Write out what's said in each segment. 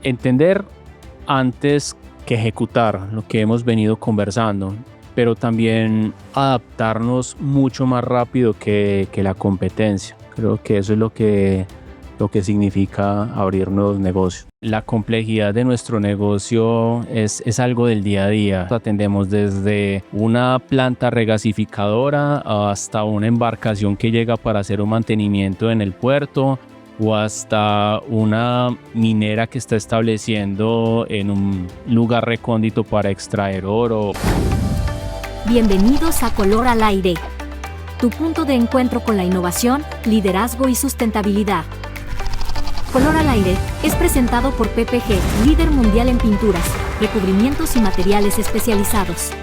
entender antes que ejecutar lo que hemos venido conversando, pero también adaptarnos mucho más rápido que la competencia. Creo que eso es lo que significa abrir nuevos negocios. La complejidad de nuestro negocio es algo del día a día. Atendemos desde una planta regasificadora hasta una embarcación que llega para hacer un mantenimiento en el puerto, o hasta una minera que está estableciendo en un lugar recóndito para extraer oro. Bienvenidos a Color al Aire, tu punto de encuentro con la innovación, liderazgo y sustentabilidad. Color al Aire es presentado por PPG, líder mundial en pinturas, recubrimientos y materiales especializados.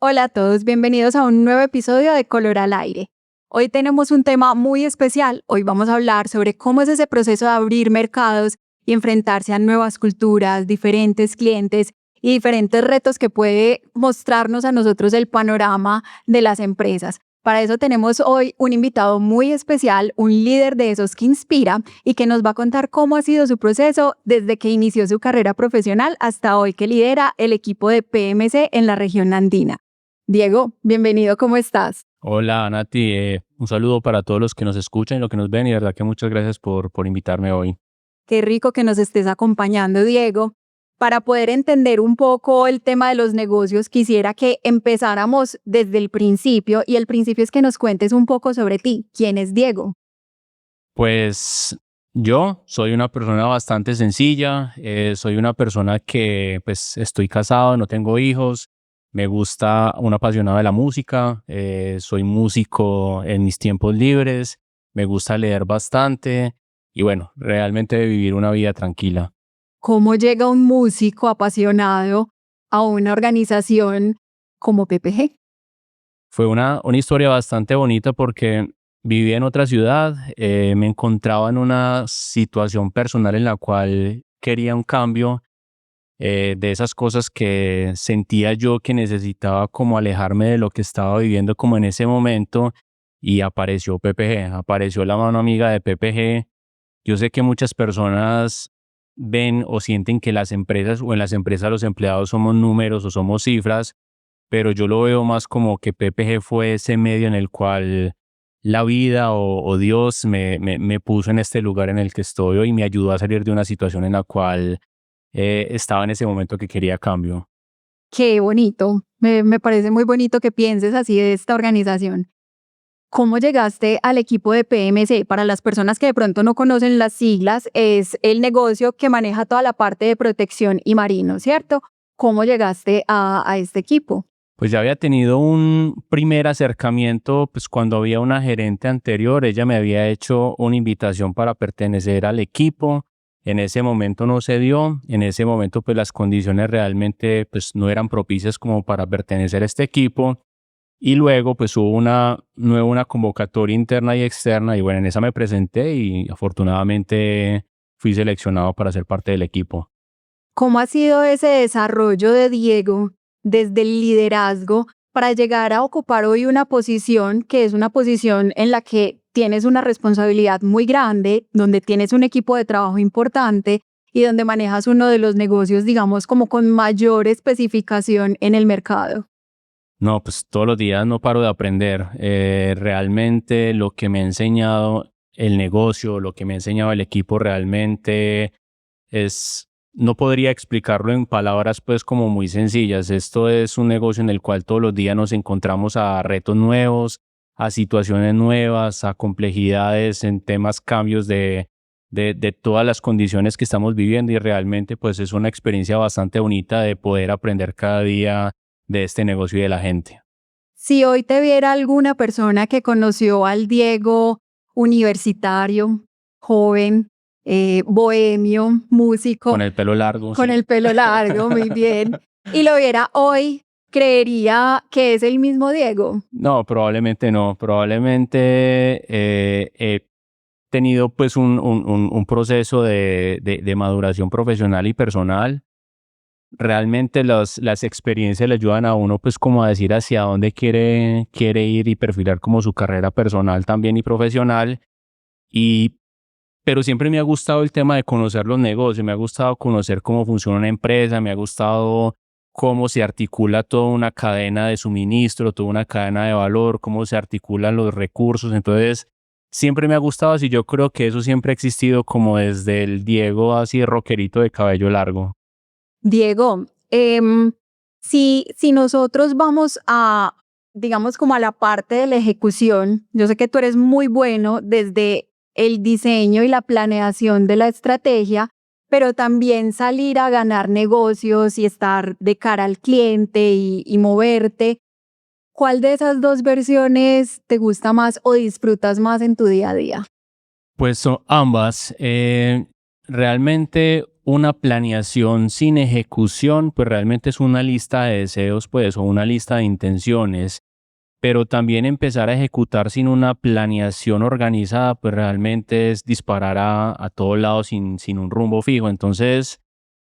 Hola a todos, bienvenidos a un nuevo episodio de Color al Aire. Hoy tenemos un tema muy especial. Hoy vamos a hablar sobre cómo es ese proceso de abrir mercados y enfrentarse a nuevas culturas, diferentes clientes y diferentes retos que puede mostrarnos a nosotros el panorama de las empresas. Para eso tenemos hoy un invitado muy especial, un líder de esos que inspira y que nos va a contar cómo ha sido su proceso desde que inició su carrera profesional hasta hoy que lidera el equipo de PMC en la región andina. Diego, bienvenido, ¿cómo estás? Hola, Nati. Un saludo para todos los que nos escuchan y los que nos ven, y de verdad que muchas gracias por invitarme hoy. Qué rico que nos estés acompañando, Diego. Para poder entender un poco el tema de los negocios, quisiera que empezáramos desde el principio, y el principio es que nos cuentes un poco sobre ti. ¿Quién es Diego? Pues yo soy una persona bastante sencilla. Soy una persona que pues estoy casado, no tengo hijos. Me gusta, un apasionado de la música. Soy músico en mis tiempos libres. Me gusta leer bastante y bueno, realmente vivir una vida tranquila. ¿Cómo llega un músico apasionado a una organización como PPG? Fue una historia bastante bonita porque vivía en otra ciudad. Me encontraba en una situación personal en la cual quería un cambio. De esas cosas que sentía yo que necesitaba como alejarme de lo que estaba viviendo como en ese momento, y apareció PPG, apareció la mano amiga de PPG. Yo sé que muchas personas ven o sienten que las empresas o en las empresas los empleados somos números o somos cifras, pero yo lo veo más como que PPG fue ese medio en el cual la vida o Dios me puso en este lugar en el que estoy hoy y me ayudó a salir de una situación en la cual estaba en ese momento que quería cambio. Qué bonito. Me parece muy bonito que pienses así de esta organización. ¿Cómo llegaste al equipo de PMC? Para las personas que de pronto no conocen las siglas, es el negocio que maneja toda la parte de protección y marino, ¿cierto? ¿Cómo llegaste a este equipo? Pues ya había tenido un primer acercamiento, pues cuando había una gerente anterior. Ella me había hecho una invitación para pertenecer al equipo. En ese momento no se dio. En ese momento pues las condiciones realmente pues no eran propicias como para pertenecer a este equipo. Y luego pues hubo una convocatoria interna y externa, y bueno, en esa me presenté y afortunadamente fui seleccionado para ser parte del equipo. ¿Cómo ha sido ese desarrollo de Diego desde el liderazgo para llegar a ocupar hoy una posición que es una posición en la que tienes una responsabilidad muy grande, donde tienes un equipo de trabajo importante y donde manejas uno de los negocios, digamos, como con mayor especificación en el mercado? No, pues todos los días no paro de aprender. Realmente lo que me ha enseñado el negocio, lo que me ha enseñado el equipo realmente no podría explicarlo en palabras pues como muy sencillas. Esto es un negocio en el cual todos los días nos encontramos a retos nuevos, a situaciones nuevas, a complejidades en temas, cambios de todas las condiciones que estamos viviendo, y realmente pues es una experiencia bastante bonita de poder aprender cada día de este negocio y de la gente. Si hoy te viera alguna persona que conoció al Diego universitario, joven, bohemio, músico, Con el pelo largo, con sí. el pelo largo, muy bien, y lo viera hoy, ¿creería que es el mismo Diego? No, probablemente no. Probablemente he tenido pues un proceso de maduración profesional y personal. Realmente las experiencias le ayudan a uno pues como a decir hacia dónde quiere ir y perfilar como su carrera personal también y profesional. Pero siempre me ha gustado el tema de conocer los negocios, me ha gustado conocer cómo funciona una empresa, me ha gustado cómo se articula toda una cadena de suministro, toda una cadena de valor, cómo se articulan los recursos. Entonces, siempre me ha gustado así. Yo creo que eso siempre ha existido como desde el Diego así rockerito de cabello largo. Diego, si nosotros vamos a, digamos, como a la parte de la ejecución, yo sé que tú eres muy bueno desde el diseño y la planeación de la estrategia, pero también salir a ganar negocios y estar de cara al cliente y moverte. ¿Cuál de esas dos versiones te gusta más o disfrutas más en tu día a día? Pues son ambas. Realmente una planeación sin ejecución, pues realmente es una lista de deseos, pues, o una lista de intenciones. Pero también empezar a ejecutar sin una planeación organizada, pues realmente es disparar a todos lados sin un rumbo fijo. Entonces,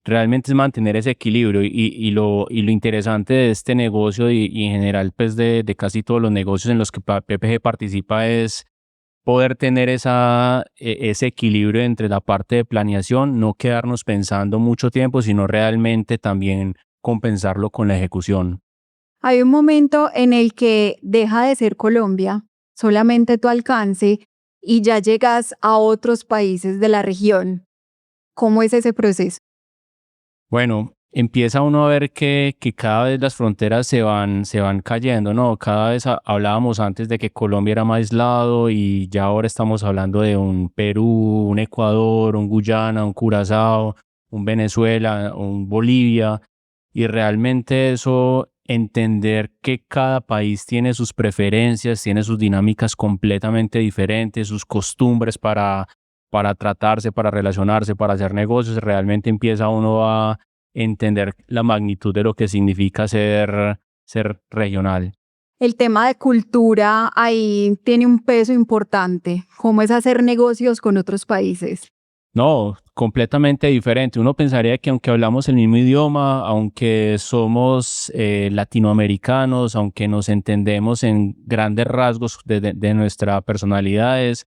realmente es mantener ese equilibrio y lo interesante de este negocio y en general pues de casi todos los negocios en los que PPG participa es poder tener ese equilibrio entre la parte de planeación, no quedarnos pensando mucho tiempo, sino realmente también compensarlo con la ejecución. Hay un momento en el que deja de ser Colombia, solamente tu alcance, y ya llegas a otros países de la región. ¿Cómo es ese proceso? Bueno, empieza uno a ver que cada vez las fronteras se van cayendo, ¿no? Cada vez hablábamos antes de que Colombia era más aislado y ya ahora estamos hablando de un Perú, un Ecuador, un Guyana, un Curazao, un Venezuela, un Bolivia. Y realmente eso, entender que cada país tiene sus preferencias, tiene sus dinámicas completamente diferentes, sus costumbres para tratarse, para relacionarse, para hacer negocios, realmente empieza uno a entender la magnitud de lo que significa ser regional. El tema de cultura ahí tiene un peso importante. ¿Cómo es hacer negocios con otros países? No, completamente diferente. Uno pensaría que aunque hablamos el mismo idioma, aunque somos latinoamericanos, aunque nos entendemos en grandes rasgos de nuestras personalidades,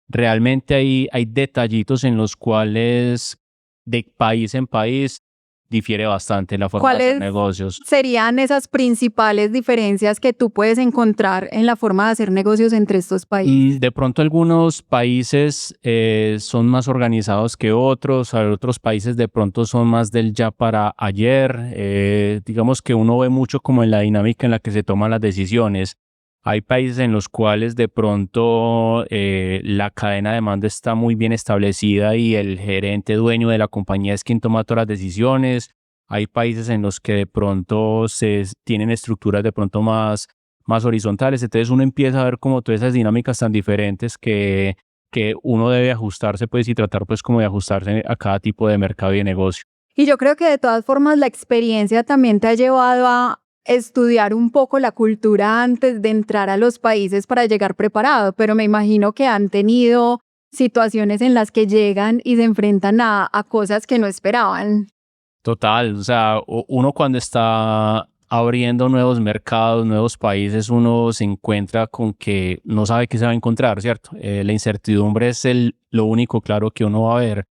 realmente hay detallitos en los cuales de país en país difiere bastante la forma de hacer ¿Cuáles negocios. serían esas principales diferencias que tú puedes encontrar en la forma de hacer negocios entre estos países? De pronto algunos países son más organizados que otros, otros países de pronto son más del ya para ayer. Digamos que uno ve mucho como en la dinámica en la que se toman las decisiones. Hay países en los cuales de pronto la cadena de mando está muy bien establecida y el gerente dueño de la compañía es quien toma todas las decisiones. Hay países en los que de pronto tienen estructuras de pronto más horizontales. Entonces uno empieza a ver como todas esas dinámicas tan diferentes que uno debe ajustarse pues y tratar pues como de ajustarse a cada tipo de mercado y de negocio. Y yo creo que de todas formas la experiencia también te ha llevado a estudiar un poco la cultura antes de entrar a los países para llegar preparado, pero me imagino que han tenido situaciones en las que llegan y se enfrentan a cosas que no esperaban. Total, o sea, uno cuando está abriendo nuevos mercados, nuevos países, uno se encuentra con que no sabe qué se va a encontrar, ¿cierto? La incertidumbre es lo único claro que uno va a ver.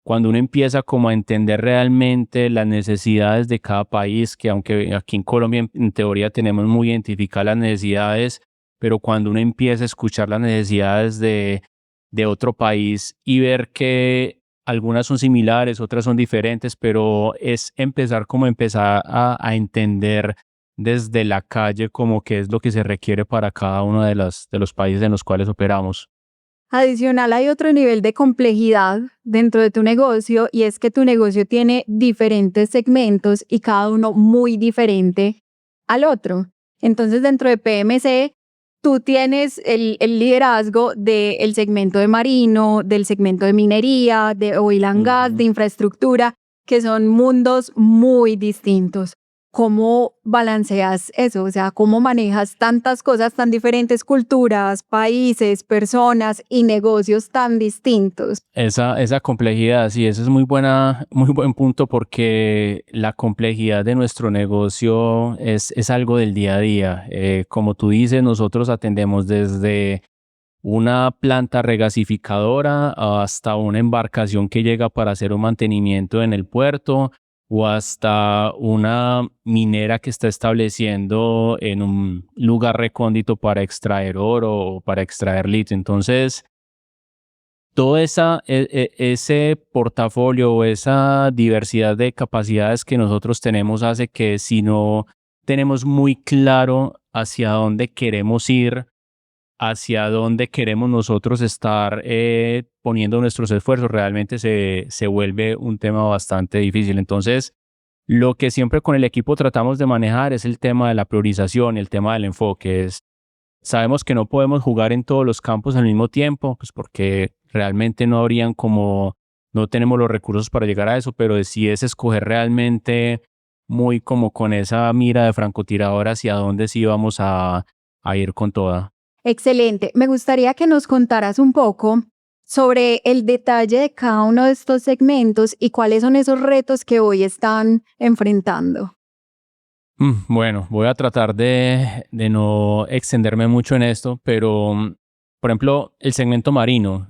Cuando uno empieza como a entender realmente las necesidades de cada país, que aunque aquí en Colombia en teoría tenemos muy identificadas las necesidades, pero cuando uno empieza a escuchar las necesidades de otro país y ver que algunas son similares, otras son diferentes, pero es empezar a entender desde la calle como qué es lo que se requiere para cada uno de los países en los cuales operamos. Adicional, hay otro nivel de complejidad dentro de tu negocio y es que tu negocio tiene diferentes segmentos y cada uno muy diferente al otro. Entonces, dentro de PMC, tú tienes el liderazgo del segmento de marino, del segmento de minería, de oil and gas, de infraestructura, que son mundos muy distintos. ¿Cómo balanceas eso? O sea, ¿cómo manejas tantas cosas tan diferentes, culturas, países, personas y negocios tan distintos? Esa complejidad, sí, ese es muy buen punto porque la complejidad de nuestro negocio es algo del día a día. Como tú dices, nosotros atendemos desde una planta regasificadora hasta una embarcación que llega para hacer un mantenimiento en el puerto o hasta una minera que está estableciendo en un lugar recóndito para extraer oro o para extraer litio. Entonces, todo ese portafolio o esa diversidad de capacidades que nosotros tenemos hace que si no tenemos muy claro hacia dónde queremos ir, hacia dónde queremos nosotros estar poniendo nuestros esfuerzos, realmente se vuelve un tema bastante difícil. Entonces, lo que siempre con el equipo tratamos de manejar es el tema de la priorización, el tema del enfoque. Sabemos que no podemos jugar en todos los campos al mismo tiempo, pues porque realmente no tenemos los recursos para llegar a eso, pero sí es escoger realmente muy como con esa mira de francotirador hacia dónde sí vamos a ir con toda. Excelente. Me gustaría que nos contaras un poco sobre el detalle de cada uno de estos segmentos y cuáles son esos retos que hoy están enfrentando. Bueno, voy a tratar de no extenderme mucho en esto, pero por ejemplo, el segmento marino,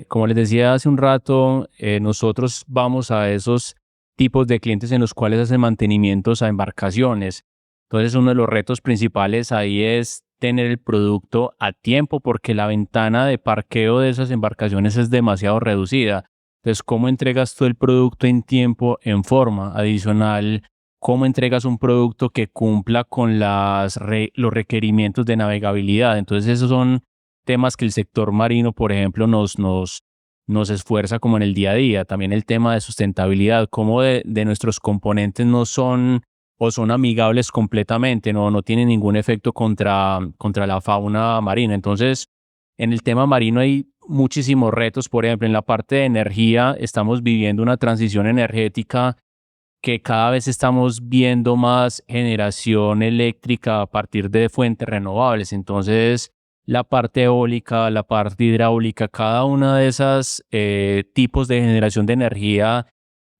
como les decía hace un rato, nosotros vamos a esos tipos de clientes en los cuales hacen mantenimientos a embarcaciones. Entonces, uno de los retos principales ahí es tener el producto a tiempo porque la ventana de parqueo de esas embarcaciones es demasiado reducida. Entonces, ¿cómo entregas tú el producto en tiempo, en forma adicional? ¿Cómo entregas un producto que cumpla con los requerimientos de navegabilidad? Entonces, esos son temas que el sector marino, por ejemplo, nos esfuerza como en el día a día. También el tema de sustentabilidad, cómo de nuestros componentes no son o son amigables completamente, no tienen ningún efecto contra la fauna marina. Entonces, en el tema marino hay muchísimos retos. Por ejemplo, en la parte de energía, estamos viviendo una transición energética que cada vez estamos viendo más generación eléctrica a partir de fuentes renovables. Entonces, la parte eólica, la parte hidráulica, cada una de esas tipos de generación de energía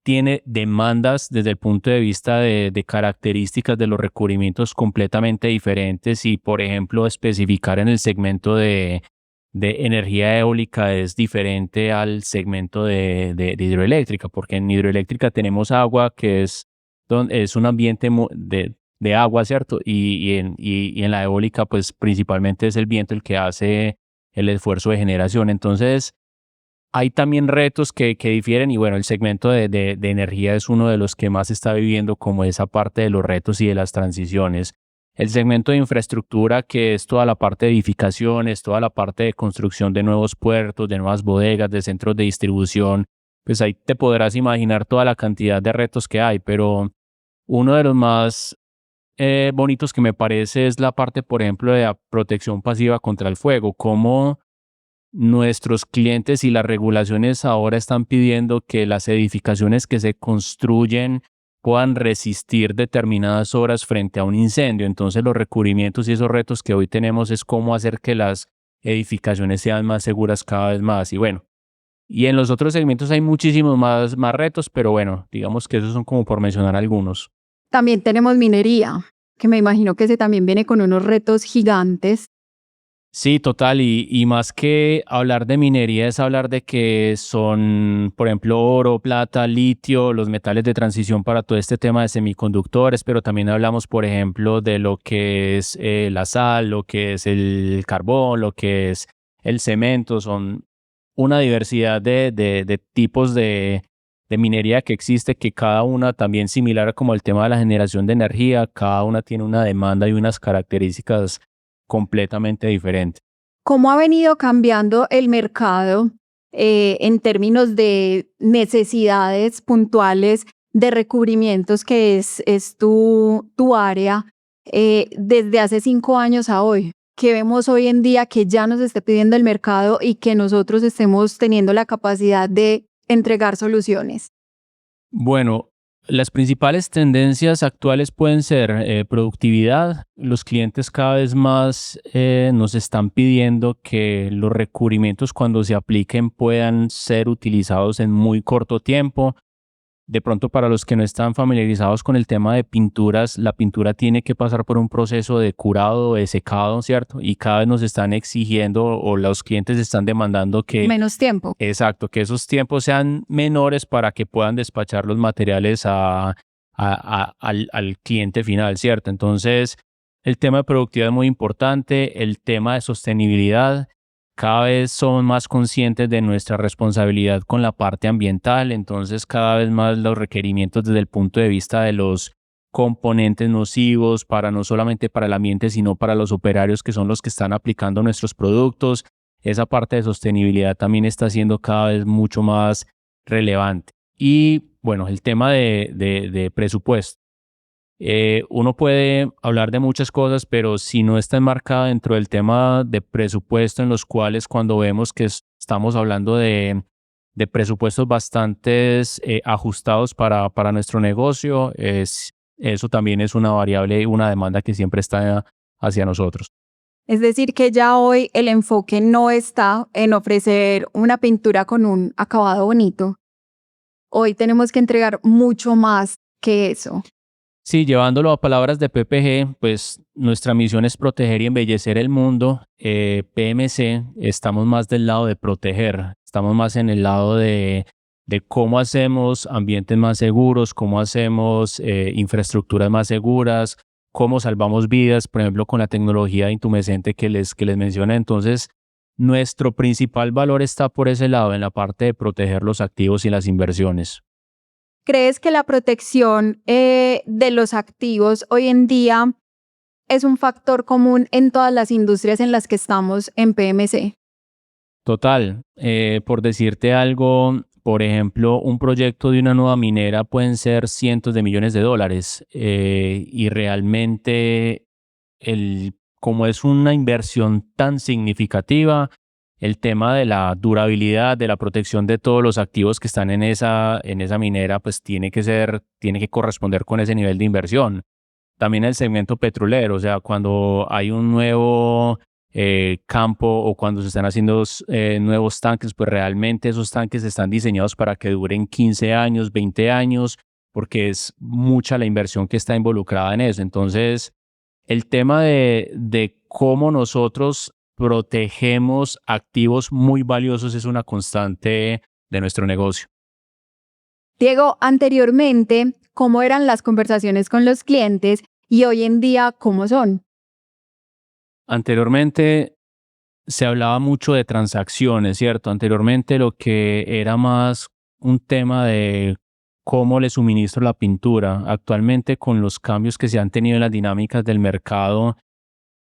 tiene demandas desde el punto de vista de características de los recubrimientos completamente diferentes y, por ejemplo, especificar en el segmento de energía eólica es diferente al segmento de hidroeléctrica, porque en hidroeléctrica tenemos agua que es un ambiente de agua, ¿cierto? Y en la eólica, pues principalmente es el viento el que hace el esfuerzo de generación. Entonces, hay también retos que difieren y bueno, el segmento de energía es uno de los que más está viviendo como esa parte de los retos y de las transiciones. El segmento de infraestructura, que es toda la parte de edificaciones, toda la parte de construcción de nuevos puertos, de nuevas bodegas, de centros de distribución, pues ahí te podrás imaginar toda la cantidad de retos que hay, pero uno de los más bonitos que me parece es la parte, por ejemplo, de la protección pasiva contra el fuego, cómo nuestros clientes y las regulaciones ahora están pidiendo que las edificaciones que se construyen puedan resistir determinadas horas frente a un incendio. Entonces los recubrimientos y esos retos que hoy tenemos es cómo hacer que las edificaciones sean más seguras cada vez más. Y bueno, y en los otros segmentos hay muchísimos más retos, pero bueno, digamos que esos son como por mencionar algunos. También tenemos minería, que me imagino que ese también viene con unos retos gigantes. Sí, total, y más que hablar de minería es hablar de que son, por ejemplo, oro, plata, litio, los metales de transición para todo este tema de semiconductores, pero también hablamos, por ejemplo, de lo que es la sal, lo que es el carbón, lo que es el cemento, son una diversidad de tipos de minería que existe, que cada una también similar como el tema de la generación de energía, cada una tiene una demanda y unas características completamente diferente. ¿Cómo ha venido cambiando el mercado en términos de necesidades puntuales de recubrimientos, que es tu área, desde hace 5 años a hoy? ¿Qué vemos hoy en día que ya nos esté pidiendo el mercado y que nosotros estemos teniendo la capacidad de entregar soluciones? Bueno, las principales tendencias actuales pueden ser productividad. Los clientes cada vez más nos están pidiendo que los recubrimientos cuando se apliquen puedan ser utilizados en muy corto tiempo. De pronto, para los que no están familiarizados con el tema de pinturas, la pintura tiene que pasar por un proceso de curado, de secado, ¿cierto? Y cada vez nos están exigiendo o los clientes están demandando que, Menos tiempo. exacto, que esos tiempos sean menores para que puedan despachar los materiales al cliente final, ¿cierto? Entonces, el tema de productividad es muy importante, el tema de sostenibilidad. Cada vez somos más conscientes de nuestra responsabilidad con la parte ambiental, entonces cada vez más los requerimientos desde el punto de vista de los componentes nocivos para no solamente para el ambiente, sino para los operarios que son los que están aplicando nuestros productos. Esa parte de sostenibilidad también está siendo cada vez mucho más relevante. Y bueno, el tema de presupuesto. Uno puede hablar de muchas cosas, pero si no está enmarcada dentro del tema de presupuesto, en los cuales cuando vemos que estamos hablando de presupuestos bastante ajustados para nuestro negocio, eso también es una variable y una demanda que siempre está hacia nosotros. Es decir, que ya hoy el enfoque no está en ofrecer una pintura con un acabado bonito. Hoy tenemos que entregar mucho más que eso. Sí, llevándolo a palabras de PPG, pues nuestra misión es proteger y embellecer el mundo. PMC, estamos más del lado de proteger, estamos más en el lado de cómo hacemos ambientes más seguros, cómo hacemos infraestructuras más seguras, cómo salvamos vidas, por ejemplo, con la tecnología intumescente que les mencioné. Entonces, nuestro principal valor está por ese lado, en la parte de proteger los activos y las inversiones. ¿Crees que la protección de los activos hoy en día es un factor común en todas las industrias en las que estamos en PMC? Total, por decirte algo, por ejemplo, un proyecto de una nueva minera pueden ser cientos de millones de dólares y realmente como es una inversión tan significativa, el tema de la durabilidad, de la protección de todos los activos que están en esa minera, pues tiene que corresponder con ese nivel de inversión. También el segmento petrolero, o sea, cuando hay un nuevo campo o cuando se están haciendo nuevos tanques, pues realmente esos tanques están diseñados para que duren 15 años, 20 años, porque es mucha la inversión que está involucrada en eso. Entonces, el tema de cómo nosotros protegemos activos muy valiosos es una constante de nuestro negocio. Diego, anteriormente, ¿cómo eran las conversaciones con los clientes y hoy en día cómo son? Anteriormente se hablaba mucho de transacciones, ¿cierto? Anteriormente lo que era más un tema de cómo le suministro la pintura. Actualmente, con los cambios que se han tenido en las dinámicas del mercado,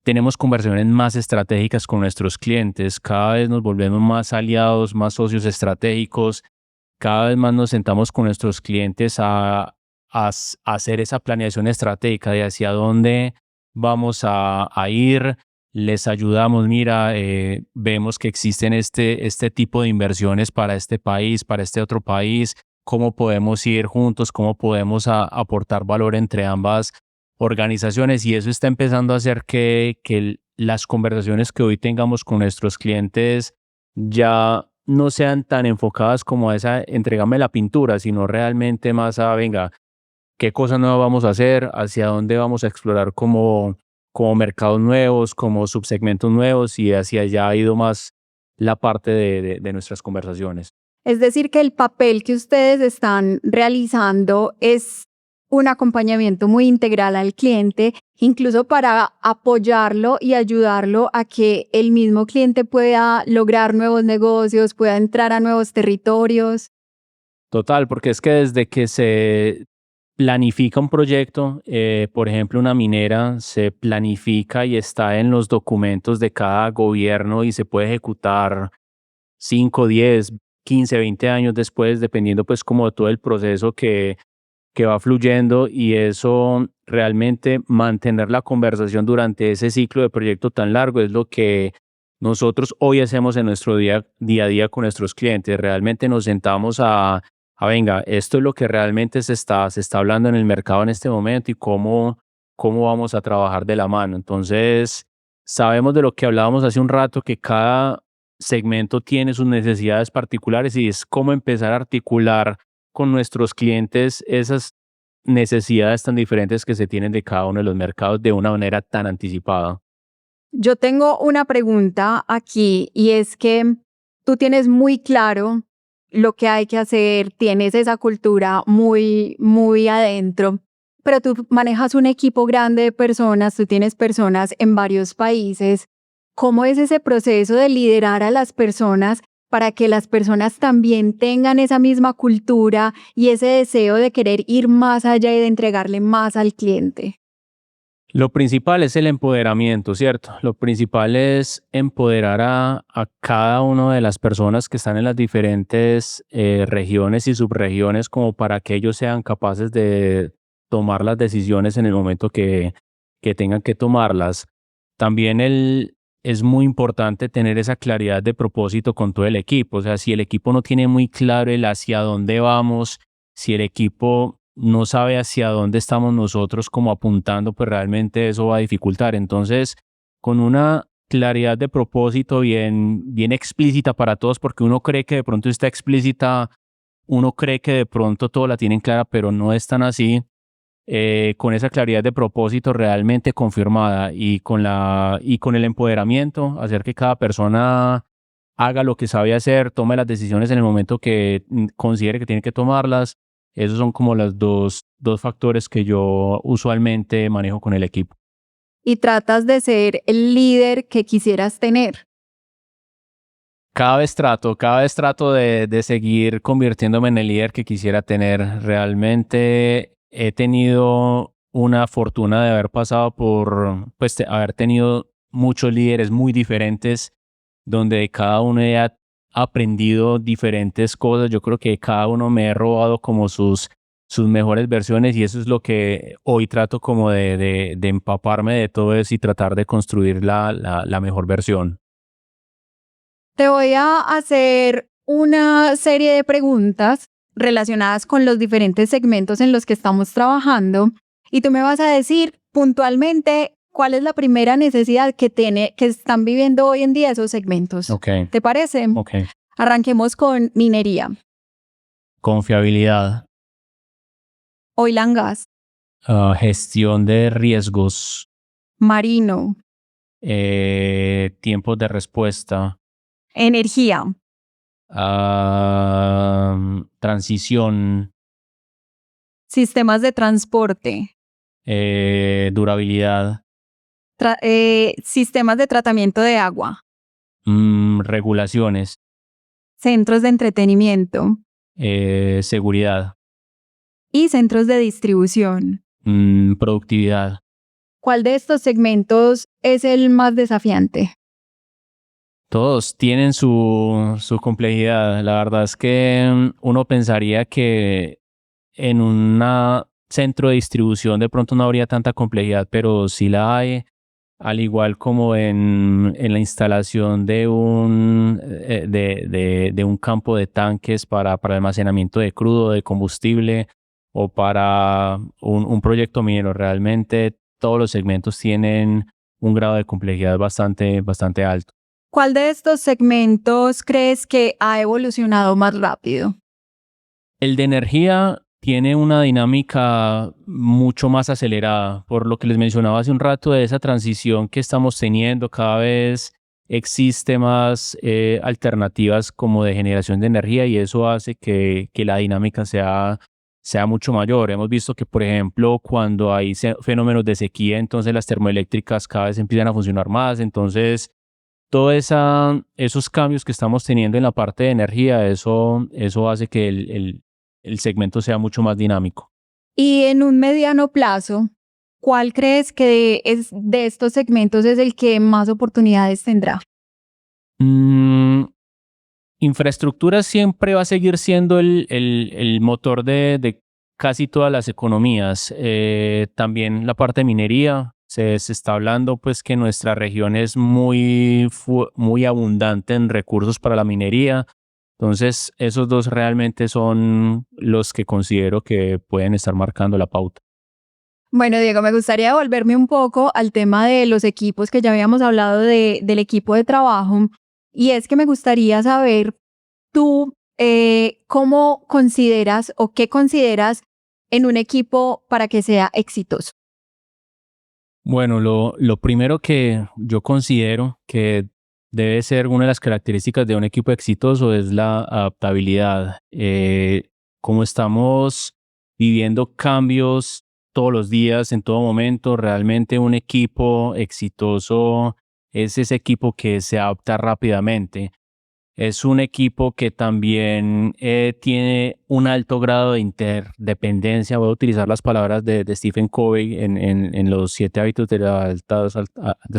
tenemos conversaciones más estratégicas con nuestros clientes. Cada vez nos volvemos más aliados, más socios estratégicos. Cada vez más nos sentamos con nuestros clientes a hacer esa planeación estratégica de hacia dónde vamos a ir. Les ayudamos, mira, vemos que existen este tipo de inversiones para este país, para este otro país, cómo podemos ir juntos, cómo podemos aportar valor entre ambas organizaciones, y eso está empezando a hacer que las conversaciones que hoy tengamos con nuestros clientes ya no sean tan enfocadas como a esa, entrégame la pintura, sino realmente más a, venga, qué cosas nuevas vamos a hacer, hacia dónde vamos a explorar como mercados nuevos, como subsegmentos nuevos, y hacia allá ha ido más la parte de nuestras conversaciones. Es decir, que el papel que ustedes están realizando es un acompañamiento muy integral al cliente, incluso para apoyarlo y ayudarlo a que el mismo cliente pueda lograr nuevos negocios, pueda entrar a nuevos territorios. Total, porque es que desde que se planifica un proyecto, por ejemplo, una minera, se planifica y está en los documentos de cada gobierno y se puede ejecutar 5, 10, 15, 20 años después, dependiendo pues como de todo el proceso que va fluyendo, y eso realmente mantener la conversación durante ese ciclo de proyecto tan largo es lo que nosotros hoy hacemos en nuestro día a día con nuestros clientes. Realmente nos sentamos venga, esto es lo que realmente se está hablando en el mercado en este momento y cómo vamos a trabajar de la mano. Entonces, sabemos de lo que hablábamos hace un rato, que cada segmento tiene sus necesidades particulares y es cómo empezar a articular con nuestros clientes esas necesidades tan diferentes que se tienen de cada uno de los mercados de una manera tan anticipada. Yo tengo una pregunta aquí y es que tú tienes muy claro lo que hay que hacer, tienes esa cultura muy, muy adentro, pero tú manejas un equipo grande de personas, tú tienes personas en varios países. ¿Cómo es ese proceso de liderar a las personas para que las personas también tengan esa misma cultura y ese deseo de querer ir más allá y de entregarle más al cliente? Lo principal es el empoderamiento, ¿cierto? Lo principal es empoderar a cada una de las personas que están en las diferentes regiones y subregiones como para que ellos sean capaces de tomar las decisiones en el momento que tengan que tomarlas. También es muy importante tener esa claridad de propósito con todo el equipo. O sea, si el equipo no tiene muy claro el hacia dónde vamos, si el equipo no sabe hacia dónde estamos nosotros como apuntando, pues realmente eso va a dificultar. Entonces, con una claridad de propósito bien explícita para todos, porque uno cree que de pronto está explícita, uno cree que de pronto todo la tienen clara, pero no es tan así. Con esa claridad de propósito realmente confirmada y con el empoderamiento, hacer que cada persona haga lo que sabe hacer, tome las decisiones en el momento que considere que tiene que tomarlas. Esos son como los dos factores que yo usualmente manejo con el equipo. Y tratas de ser el líder que quisieras tener. Cada vez trato de seguir convirtiéndome en el líder que quisiera tener. Realmente he tenido una fortuna de haber pasado haber tenido muchos líderes muy diferentes, donde de cada uno he aprendido diferentes cosas. Yo creo que cada uno me he robado como sus mejores versiones y eso es lo que hoy trato como de empaparme de todo eso y tratar de construir la mejor versión. Te voy a hacer una serie de preguntas relacionadas con los diferentes segmentos en los que estamos trabajando y tú me vas a decir puntualmente cuál es la primera necesidad que están viviendo hoy en día esos segmentos. Okay. ¿Te parece? Okay. Arranquemos con minería. Confiabilidad. Oil and gas. Gestión de riesgos. Marino. Tiempos de respuesta. Energía. Transición. Sistemas de transporte. Durabilidad. Sistemas de tratamiento de agua. Regulaciones. Centros de entretenimiento. Seguridad. Y centros de distribución. Productividad. ¿Cuál de estos segmentos es el más desafiante? Todos tienen su complejidad. La verdad es que uno pensaría que en un centro de distribución de pronto no habría tanta complejidad, pero sí la hay, al igual como en la instalación de un campo de tanques para almacenamiento de crudo, de combustible o para un proyecto minero. Realmente todos los segmentos tienen un grado de complejidad bastante alto. ¿Cuál de estos segmentos crees que ha evolucionado más rápido? El de energía tiene una dinámica mucho más acelerada, por lo que les mencionaba hace un rato de esa transición que estamos teniendo. Cada vez existe más alternativas como de generación de energía y eso hace que la dinámica sea mucho mayor. Hemos visto que, por ejemplo, cuando hay fenómenos de sequía, entonces las termoeléctricas cada vez empiezan a funcionar más. Entonces, todos esos cambios que estamos teniendo en la parte de energía, eso hace que el segmento sea mucho más dinámico. Y en un mediano plazo, ¿cuál crees que de estos segmentos es el que más oportunidades tendrá? Infraestructura siempre va a seguir siendo el motor de casi todas las economías. También la parte de minería. Se está hablando pues que nuestra región es muy abundante en recursos para la minería. Entonces, esos dos realmente son los que considero que pueden estar marcando la pauta. Bueno, Diego, me gustaría volverme un poco al tema de los equipos que ya habíamos hablado del equipo de trabajo. Y es que me gustaría saber, tú ¿cómo consideras o qué consideras en un equipo para que sea exitoso? Bueno, lo primero que yo considero que debe ser una de las características de un equipo exitoso es la adaptabilidad. Como estamos viviendo cambios todos los días, en todo momento, realmente un equipo exitoso es ese equipo que se adapta rápidamente. Es un equipo que también tiene un alto grado de interdependencia. Voy a utilizar las palabras de Stephen Covey en los 7 hábitos de las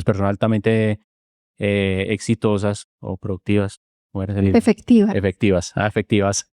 personas altamente exitosas o productivas. ¿Cómo era ese libro? Efectiva. Efectivas.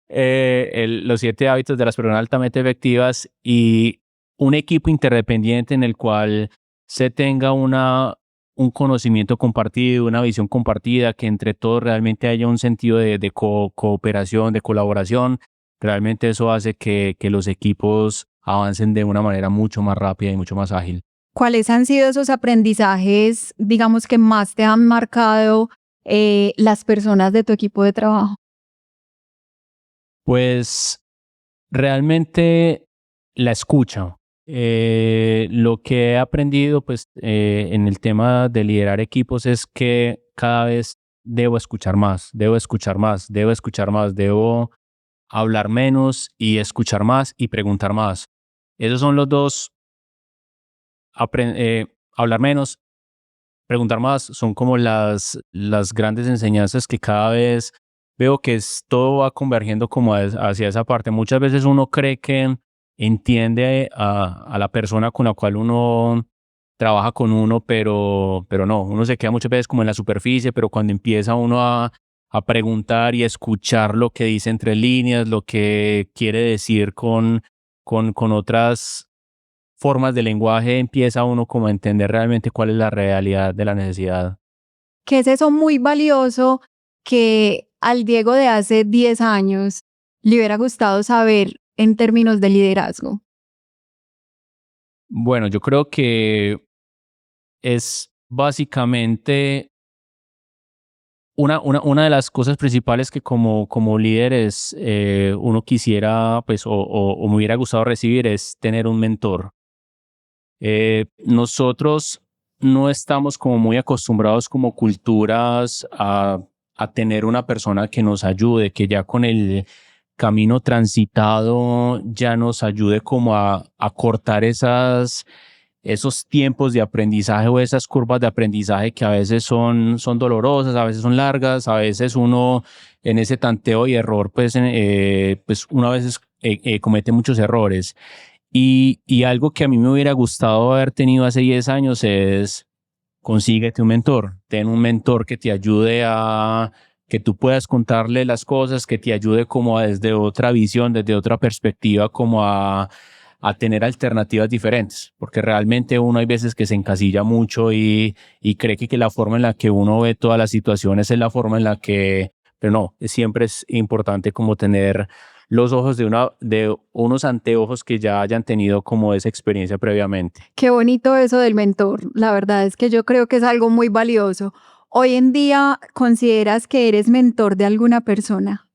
Los 7 hábitos de las personas altamente efectivas y un equipo interdependiente en el cual se tenga un conocimiento compartido, una visión compartida, que entre todos realmente haya un sentido de cooperación, de colaboración. Realmente eso hace que los equipos avancen de una manera mucho más rápida y mucho más ágil. ¿Cuáles han sido esos aprendizajes, digamos, que más te han marcado las personas de tu equipo de trabajo? Pues realmente la escucha. Lo que he aprendido pues, en el tema de liderar equipos es que cada vez debo escuchar más, debo escuchar más, debo escuchar más, debo hablar menos y escuchar más y preguntar más. Esos son los dos, hablar menos, preguntar más, son como las grandes enseñanzas que cada vez veo que todo va convergiendo como hacia esa parte. Muchas veces uno cree que entiende a la persona con la cual uno trabaja con uno, pero no, uno se queda muchas veces como en la superficie, pero cuando empieza uno a preguntar y a escuchar lo que dice entre líneas, lo que quiere decir con otras formas de lenguaje, empieza uno como a entender realmente cuál es la realidad de la necesidad. ¿Qué es eso muy valioso que al Diego de hace 10 años le hubiera gustado saber en términos de liderazgo? Bueno, yo creo que es básicamente una de las cosas principales que como líderes uno quisiera, pues, o me hubiera gustado recibir es tener un mentor. Nosotros no estamos como muy acostumbrados como culturas a tener una persona que nos ayude, que ya con el camino transitado ya nos ayude como a cortar esos tiempos de aprendizaje o esas curvas de aprendizaje que a veces son dolorosas, a veces son largas, a veces uno en ese tanteo y error, pues uno a veces comete muchos errores. Y algo que a mí me hubiera gustado haber tenido hace 10 años es consíguete un mentor, ten un mentor que te ayude a que tú puedas contarle las cosas, que te ayude como desde otra visión, desde otra perspectiva, como a tener alternativas diferentes, porque realmente uno hay veces que se encasilla mucho y cree que la forma en la que uno ve todas las situaciones es la forma en la que, pero no, siempre es importante como tener los ojos de unos anteojos que ya hayan tenido como esa experiencia previamente. Qué bonito eso del mentor. La verdad es que yo creo que es algo muy valioso. Hoy en día, ¿consideras que eres mentor de alguna persona?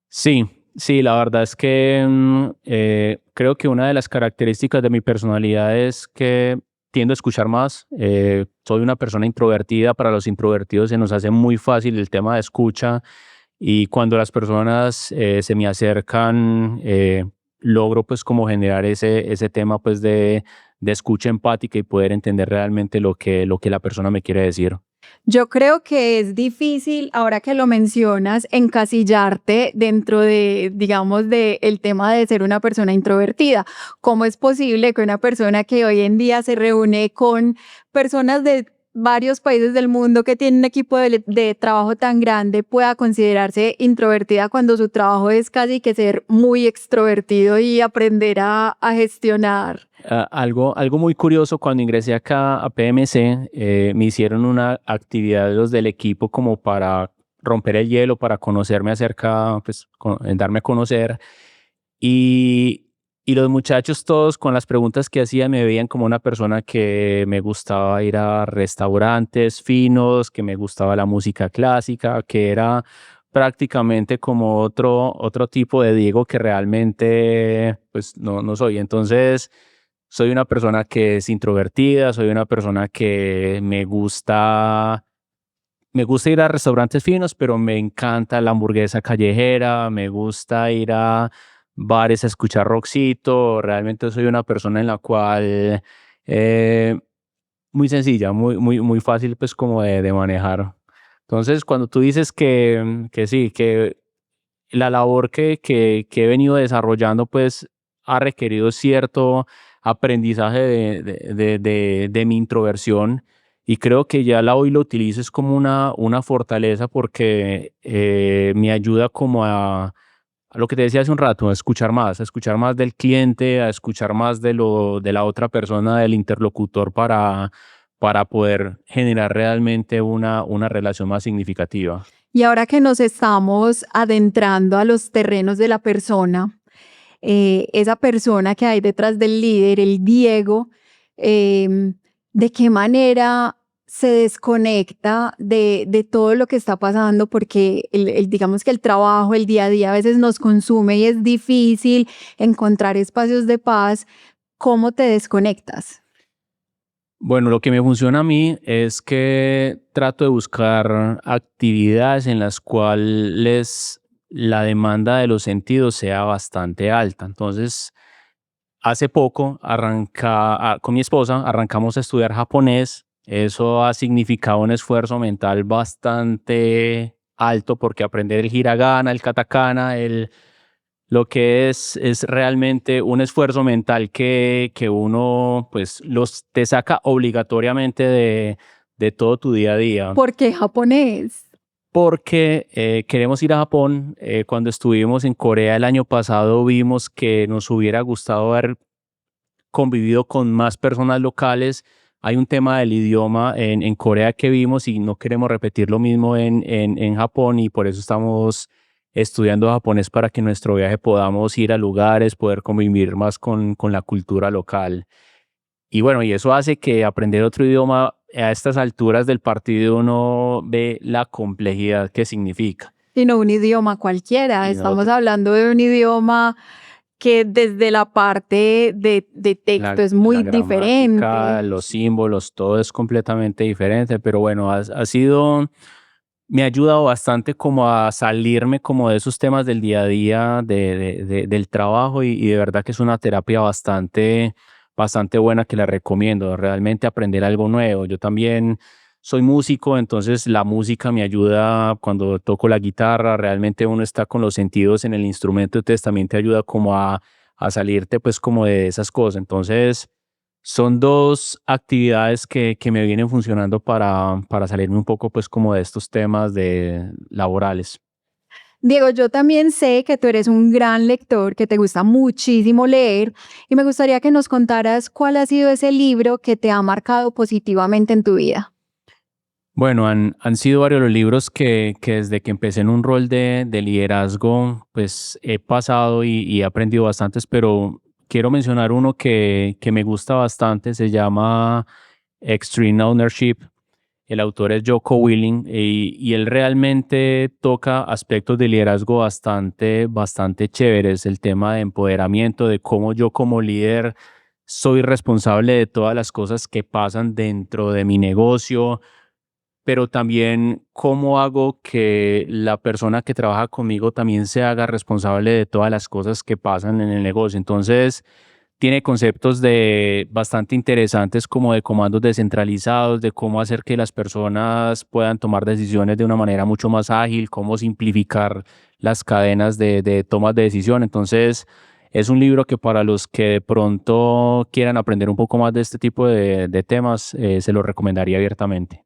Sí, sí, la verdad es que creo que una de las características de mi personalidad es que tiendo a escuchar más. Soy una persona introvertida. Para los introvertidos se nos hace muy fácil el tema de escucha y cuando las personas se me acercan, logro pues como generar ese tema pues de escucha empática y poder entender realmente lo que la persona me quiere decir. Yo creo que es difícil, ahora que lo mencionas, encasillarte dentro de, digamos, de el tema de ser una persona introvertida. ¿Cómo es posible que una persona que hoy en día se reúne con personas de varios países del mundo que tienen un equipo de trabajo tan grande pueda considerarse introvertida cuando su trabajo es casi que ser muy extrovertido y aprender a gestionar? Algo muy curioso, cuando ingresé acá a PMC, me hicieron una actividad los del equipo como para romper el hielo, para conocerme acerca, pues darme a conocer. Y, y los muchachos todos con las preguntas que hacían me veían como una persona que me gustaba ir a restaurantes finos, que me gustaba la música clásica, que era prácticamente como otro tipo de Diego que realmente pues no soy. Entonces soy una persona que es introvertida, soy una persona que me gusta ir a restaurantes finos, pero me encanta la hamburguesa callejera, me gusta ir a bares a escuchar rockcito. Realmente soy una persona en la cual eh, muy sencilla, muy fácil pues como de manejar. Entonces, cuando tú dices que sí, que la labor que he venido desarrollando pues ha requerido cierto aprendizaje de mi introversión, y creo que ya hoy lo utilizo es como una fortaleza porque me ayuda como a lo que te decía hace un rato, a escuchar más del cliente, a escuchar más de la otra persona, del interlocutor para poder generar realmente una relación más significativa. Y ahora que nos estamos adentrando a los terrenos de la persona, esa persona que hay detrás del líder, el Diego, ¿de qué manera se desconecta de todo lo que está pasando? Porque digamos que el trabajo, el día a día a veces nos consume y es difícil encontrar espacios de paz. ¿Cómo te desconectas? Bueno, lo que me funciona a mí es que trato de buscar actividades en las cuales la demanda de los sentidos sea bastante alta. Entonces, hace poco con mi esposa arrancamos a estudiar japonés. Eso ha significado un esfuerzo mental bastante alto porque aprender el hiragana, el katakana, lo que es realmente un esfuerzo mental que uno pues te saca obligatoriamente de todo tu día a día. ¿Por qué japonés? Porque queremos ir a Japón. Cuando estuvimos en Corea el año pasado vimos que nos hubiera gustado haber convivido con más personas locales. Hay un tema del idioma en Corea que vimos y no queremos repetir lo mismo en Japón, y por eso estamos estudiando japonés para que en nuestro viaje podamos ir a lugares, poder convivir más con la cultura local. Y bueno, y eso hace que aprender otro idioma a estas alturas del partido uno ve la complejidad que significa. Sino un idioma cualquiera. Y Estamos nosotros, hablando de un idioma que desde la parte de texto es la muy gramática, diferente. los símbolos, todo es completamente diferente, pero bueno, me ha ayudado bastante como a salirme como de esos temas del día a día, del trabajo, y de verdad que es una terapia bastante buena que la recomiendo, realmente aprender algo nuevo. Yo también soy músico, entonces la música me ayuda cuando toco la guitarra, realmente uno está con los sentidos en el instrumento, entonces también te ayuda como a salirte pues como de esas cosas. Entonces son dos actividades que me vienen funcionando para salirme un poco pues como de estos temas laborales. Diego, yo también sé que tú eres un gran lector, que te gusta muchísimo leer, y me gustaría que nos contaras cuál ha sido ese libro que te ha marcado positivamente en tu vida. Bueno, han sido varios los libros que desde que empecé en un rol de liderazgo, pues he pasado y he aprendido bastantes, pero quiero mencionar uno que me gusta bastante, se llama Extreme Ownership. El autor es Jocko Willing, y él realmente toca aspectos de liderazgo bastante chéveres, el tema de empoderamiento, de cómo yo como líder soy responsable de todas las cosas que pasan dentro de mi negocio, pero también cómo hago que la persona que trabaja conmigo también se haga responsable de todas las cosas que pasan en el negocio. Entonces, tiene conceptos bastante interesantes como de comandos descentralizados, de cómo hacer que las personas puedan tomar decisiones de una manera mucho más ágil, cómo simplificar las cadenas de tomas de decisión. Entonces, es un libro que para los que de pronto quieran aprender un poco más de este tipo de temas, se lo recomendaría abiertamente.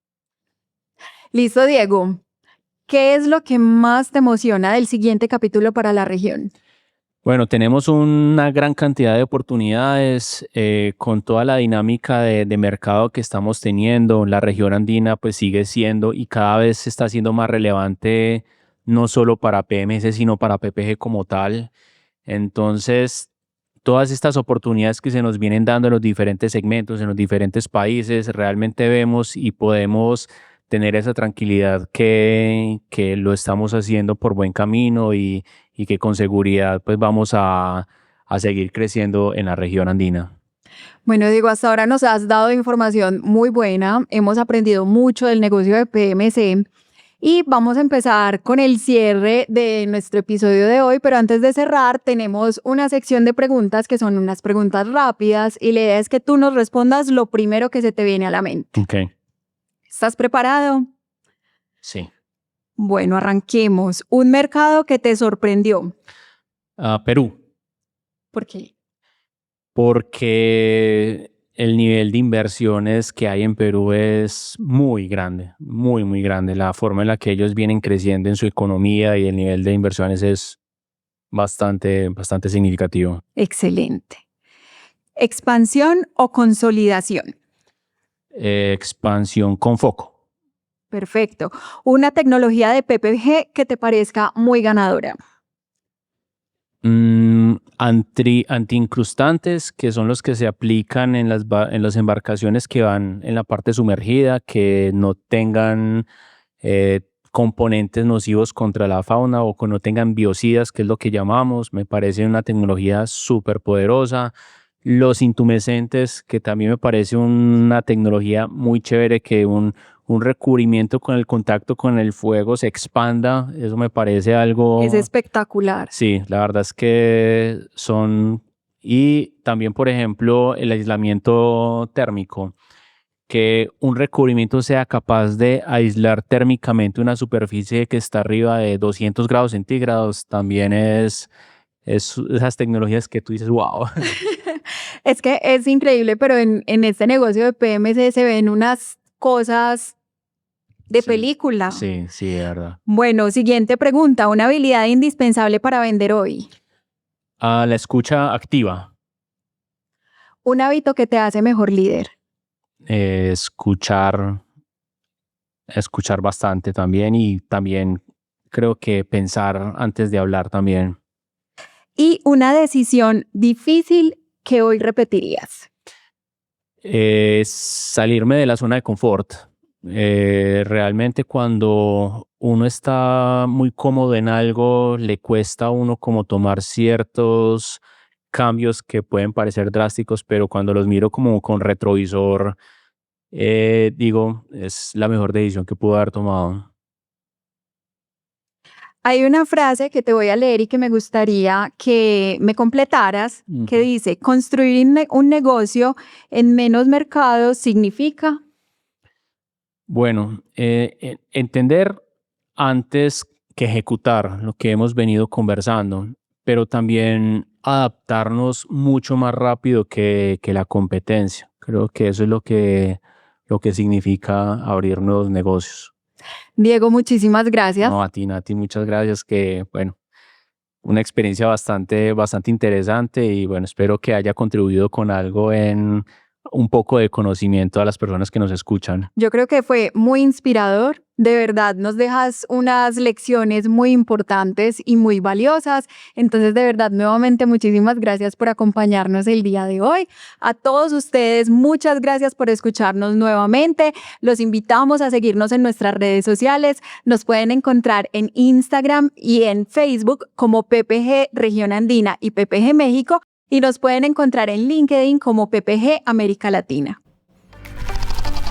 Listo, Diego. ¿Qué es lo que más te emociona del siguiente capítulo para la región? Bueno, tenemos una gran cantidad de oportunidades con toda la dinámica de mercado que estamos teniendo. La región andina pues sigue siendo y cada vez está siendo más relevante, no solo para PMS, sino para PPG como tal. Entonces, todas estas oportunidades que se nos vienen dando en los diferentes segmentos, en los diferentes países, realmente vemos y podemos tener esa tranquilidad que lo estamos haciendo por buen camino y que con seguridad pues vamos a seguir creciendo en la región andina. Bueno, Diego, hasta ahora nos has dado información muy buena, hemos aprendido mucho del negocio de PMC y vamos a empezar con el cierre de nuestro episodio de hoy, pero antes de cerrar tenemos una sección de preguntas que son unas preguntas rápidas y la idea es que tú nos respondas lo primero que se te viene a la mente. Ok. ¿Estás preparado? Sí. Bueno, arranquemos. Un mercado que te sorprendió. Perú. ¿Por qué? Porque el nivel de inversiones que hay en Perú es muy grande, muy, muy grande. La forma en la que ellos vienen creciendo en su economía y el nivel de inversiones es bastante significativo. Excelente. ¿Expansión o consolidación? Expansión con foco. Perfecto. Una tecnología de PPG que te parezca muy ganadora. Antiincrustantes, que son los que se aplican en las embarcaciones que van en la parte sumergida, que no tengan componentes nocivos contra la fauna o que no tengan biocidas, que es lo que llamamos. Me parece una tecnología súper poderosa. Los intumescentes, que también me parece una tecnología muy chévere, que un recubrimiento con el contacto con el fuego se expanda. Eso me parece algo... Es espectacular. Sí, la verdad es que son... Y también, por ejemplo, el aislamiento térmico. Que un recubrimiento sea capaz de aislar térmicamente una superficie que está arriba de 200 grados centígrados también es esas tecnologías que tú dices, wow. Es que es increíble, pero en este negocio de PMC se ven unas cosas de Sí, película. Sí, de verdad. Bueno, siguiente pregunta. Una habilidad indispensable para vender hoy. La escucha activa. Un hábito que te hace mejor líder. Escuchar bastante también y también creo que pensar antes de hablar también. Y una decisión difícil que hoy repetirías. Salirme de la zona de confort. Realmente cuando uno está muy cómodo en algo, le cuesta a uno como tomar ciertos cambios que pueden parecer drásticos, pero cuando los miro como con retrovisor, digo, es la mejor decisión que pude haber tomado. Hay una frase que te voy a leer y que me gustaría que me completaras, que dice, construir un negocio en menos mercados significa... Bueno, entender antes que ejecutar lo que hemos venido conversando, pero también adaptarnos mucho más rápido que la competencia. Creo que eso es lo que significa abrir nuevos negocios. Diego, muchísimas gracias. No, a ti, Nati, muchas gracias. Que, bueno, una experiencia bastante interesante y, bueno, espero que haya contribuido con algo en un poco de conocimiento a las personas que nos escuchan. Yo creo que fue muy inspirador. De verdad, nos dejas unas lecciones muy importantes y muy valiosas. Entonces, de verdad, nuevamente, muchísimas gracias por acompañarnos el día de hoy. A todos ustedes, muchas gracias por escucharnos nuevamente. Los invitamos a seguirnos en nuestras redes sociales. Nos pueden encontrar en Instagram y en Facebook como PPG Región Andina y PPG México. Y nos pueden encontrar en LinkedIn como PPG América Latina.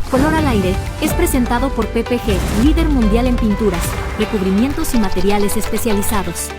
Color al Aire es presentado por PPG, líder mundial en pinturas, recubrimientos y materiales especializados.